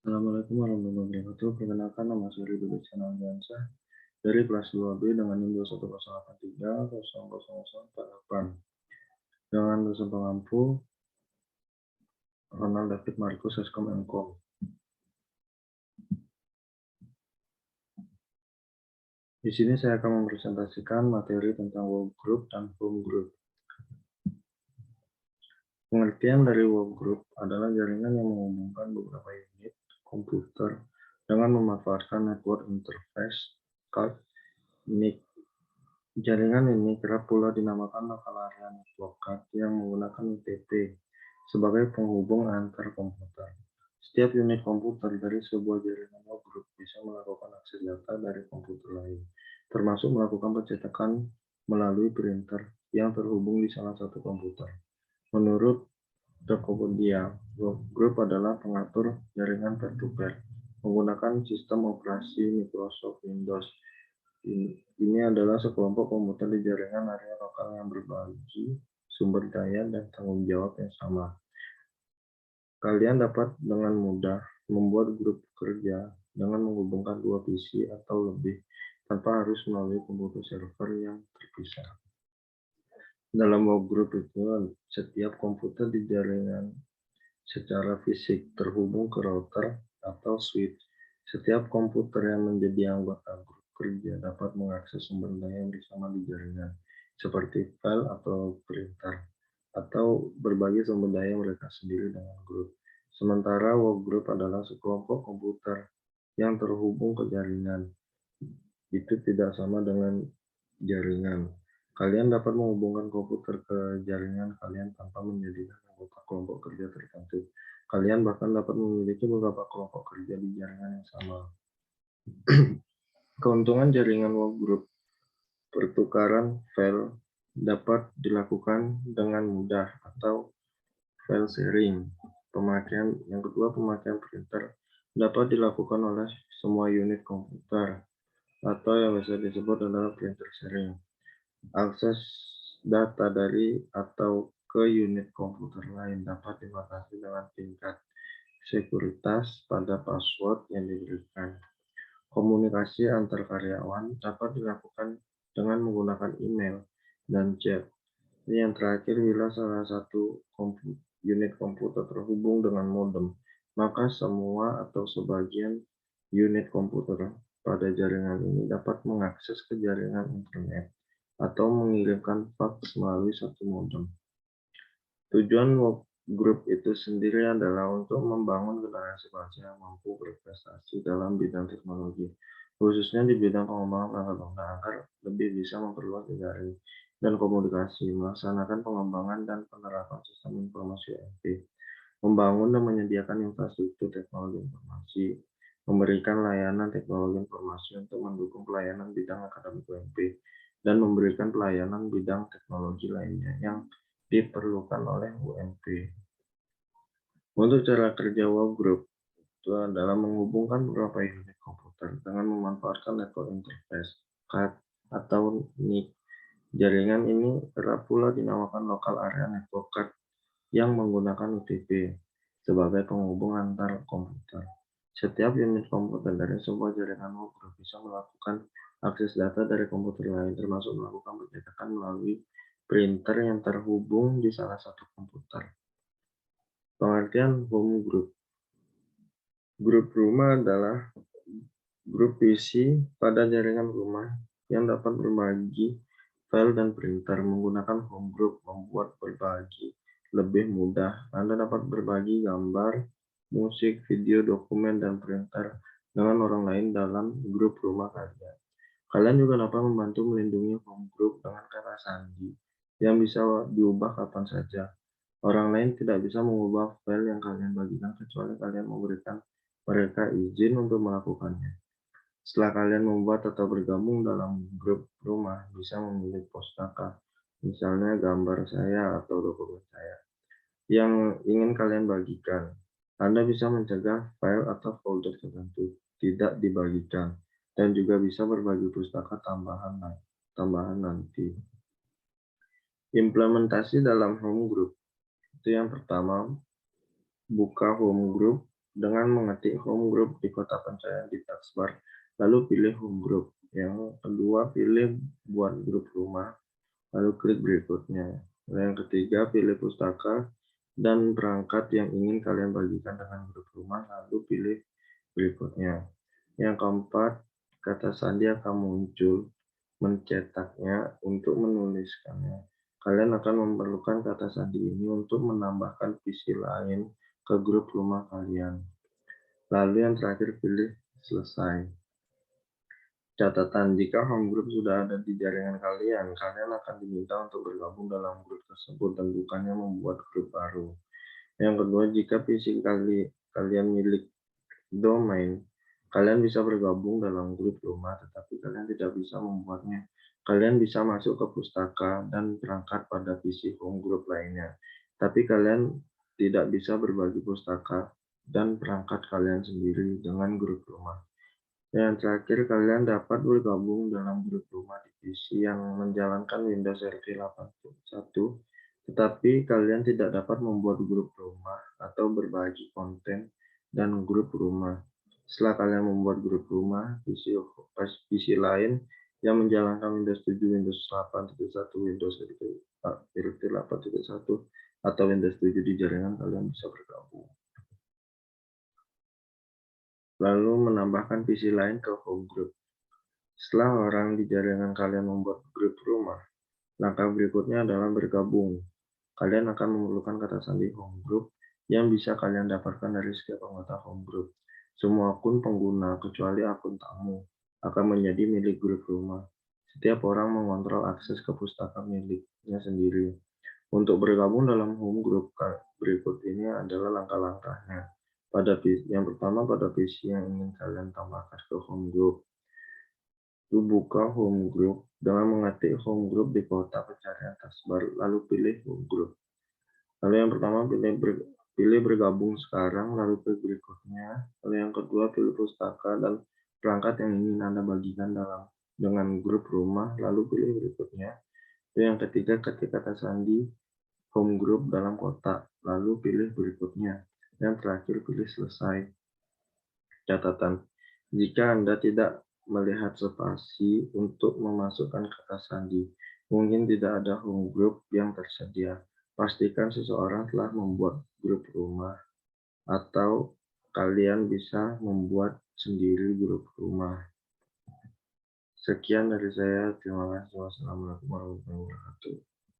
Assalamualaikum warahmatullahi wabarakatuh. Perkenalkan, nama saya Ridho Dicana Aldiansyah dari kelas 2B dengan NIM 21083000048 dengan dosen pengampu Ronald David Markus Seskom Mkom. Di sini saya akan mempresentasikan materi tentang workgroup dan home group. Pengertian dari workgroup adalah jaringan yang menghubungkan beberapa unit komputer dengan memanfaatkan network interface card NIC. Jaringan ini kerap pula dinamakan local area network card yang menggunakan UTP sebagai penghubung antar komputer. Setiap unit komputer dari sebuah jaringan workgroup bisa melakukan akses data dari komputer lain, termasuk melakukan pencetakan melalui printer yang terhubung di salah satu komputer. Menurut Tokopedia, workgroup adalah pengatur jaringan peer-to-peer menggunakan sistem operasi Microsoft Windows. Ini adalah sekelompok komputer di jaringan area lokal yang berbagi sumber daya dan tanggung jawab yang sama. Kalian dapat dengan mudah membuat grup kerja dengan menghubungkan dua PC atau lebih tanpa harus melalui komputer server yang terpisah. Dalam workgroup itu, setiap komputer di jaringan secara fisik terhubung ke router atau switch. Setiap komputer yang menjadi anggota grup kerja dapat mengakses sumber daya yang bersama di jaringan, seperti file atau printer, atau berbagi sumber daya mereka sendiri dengan grup. Sementara workgroup adalah sekelompok komputer yang terhubung ke jaringan. Itu tidak sama dengan jaringan. Kalian dapat menghubungkan komputer ke jaringan kalian tanpa menjadikan anggota kelompok kerja tertentu. Kalian bahkan dapat memiliki beberapa kelompok kerja di jaringan yang sama. Keuntungan jaringan workgroup: pertukaran file dapat dilakukan dengan mudah atau file sharing. Yang kedua, pemakaian printer dapat dilakukan oleh semua unit komputer atau yang bisa disebut adalah printer sharing. Akses data dari atau ke unit komputer lain dapat dibatasi dengan tingkat sekuritas pada password yang diberikan. Komunikasi antar karyawan dapat dilakukan dengan menggunakan email dan chat. Yang terakhir, bila salah satu unit komputer terhubung dengan modem, maka semua atau sebagian unit komputer pada jaringan ini dapat mengakses ke jaringan internet atau mengirimkan fax melalui satu modem. Tujuan workgroup itu sendiri adalah untuk membangun generasi bangsa yang mampu berprestasi dalam bidang teknologi, khususnya di bidang pengembangan perangkat lunak agar lebih bisa memperluas jejaring dan komunikasi, melaksanakan pengembangan dan penerapan sistem informasi UMP, membangun dan menyediakan infrastruktur teknologi informasi, memberikan layanan teknologi informasi untuk mendukung pelayanan bidang akademik UMP, dan memberikan pelayanan bidang teknologi lainnya yang diperlukan oleh UMP. Untuk cara kerja workgroup itu adalah menghubungkan beberapa unit komputer dengan memanfaatkan network interface card atau NIC. Jaringan ini kerap pula dinamakan local area network card yang menggunakan UTP sebagai penghubung antar komputer. Setiap unit komputer dari sebuah jaringan workgroup bisa melakukan akses data dari komputer lain, termasuk melakukan pencetakan melalui printer yang terhubung di salah satu komputer. Pengertian home group. Grup rumah adalah grup PC pada jaringan rumah yang dapat berbagi file dan printer. Menggunakan home group membuat berbagi lebih mudah. Anda dapat berbagi gambar, musik, video, dokumen, dan printer dengan orang lain dalam grup rumah kalian. Kalian juga dapat membantu melindungi home group dengan kata sandi yang bisa diubah kapan saja. Orang lain tidak bisa mengubah file yang kalian bagikan kecuali kalian memberikan mereka izin untuk melakukannya. Setelah kalian membuat atau bergabung dalam grup rumah, bisa memilih pustaka, misalnya gambar saya atau dokumen saya, yang ingin kalian bagikan. Anda bisa mencegah file atau folder tertentu tidak dibagikan, dan juga bisa berbagi pustaka tambahan nanti. Implementasi dalam home group. Itu yang pertama, buka home group dengan mengetik home group di kotak pencarian di taskbar, lalu pilih home group. Yang kedua, pilih buat grup rumah, lalu klik berikutnya. Yang ketiga, pilih pustaka dan perangkat yang ingin kalian bagikan dengan grup rumah, lalu pilih berikutnya. Yang keempat, kata sandi akan muncul. Mencetaknya untuk menuliskannya. Kalian akan memerlukan kata sandi ini untuk menambahkan visi lain ke grup rumah kalian. Lalu yang terakhir, pilih selesai. Catatan, jika home group sudah ada di jaringan kalian, kalian akan diminta untuk bergabung dalam grup tersebut dan bukannya membuat grup baru. Yang kedua, jika PC kalian milik domain, kalian bisa bergabung dalam grup rumah, tetapi kalian tidak bisa membuatnya. Kalian bisa masuk ke pustaka dan perangkat pada PC home group lainnya, tapi kalian tidak bisa berbagi pustaka dan perangkat kalian sendiri dengan grup rumah. Yang terakhir, kalian dapat bergabung dalam grup rumah di PC yang menjalankan Windows RT 81, tetapi kalian tidak dapat membuat grup rumah atau berbagi konten dan grup rumah. Setelah kalian membuat grup rumah, PC lain yang menjalankan Windows 7, Windows 8.1, Windows RT 8.1, atau Windows 7 di jaringan kalian bisa bergabung. Lalu menambahkan PC lain ke home group. Setelah orang di jaringan kalian membuat grup rumah, langkah berikutnya adalah bergabung. Kalian akan memerlukan kata sandi home group yang bisa kalian dapatkan dari setiap anggota home group. Semua akun pengguna, kecuali akun tamu, akan menjadi milik grup rumah. Setiap orang mengontrol akses ke pustaka miliknya sendiri. Untuk bergabung dalam home group, berikut ini adalah langkah-langkahnya. Yang pertama, pada PC yang ingin kalian tambahkan ke home group, buka home group dengan mengetik home group di kotak pencarian taskbar, lalu pilih home group. Lalu yang pertama, pilih bergabung sekarang, lalu pilih berikutnya. Lalu yang kedua, pilih pustaka dan perangkat yang ingin Anda bagikan dengan grup rumah, lalu pilih berikutnya. Lalu yang ketiga, ketik kata sandi home group dalam kotak, lalu pilih berikutnya. Yang terakhir, pilih selesai. Catatan, jika Anda tidak melihat spasi untuk memasukkan kata sandi, mungkin tidak ada home group yang tersedia. Pastikan seseorang telah membuat grup rumah, atau kalian bisa membuat sendiri grup rumah. Sekian dari saya, terima kasih. Wassalamualaikum warahmatullahi wabarakatuh.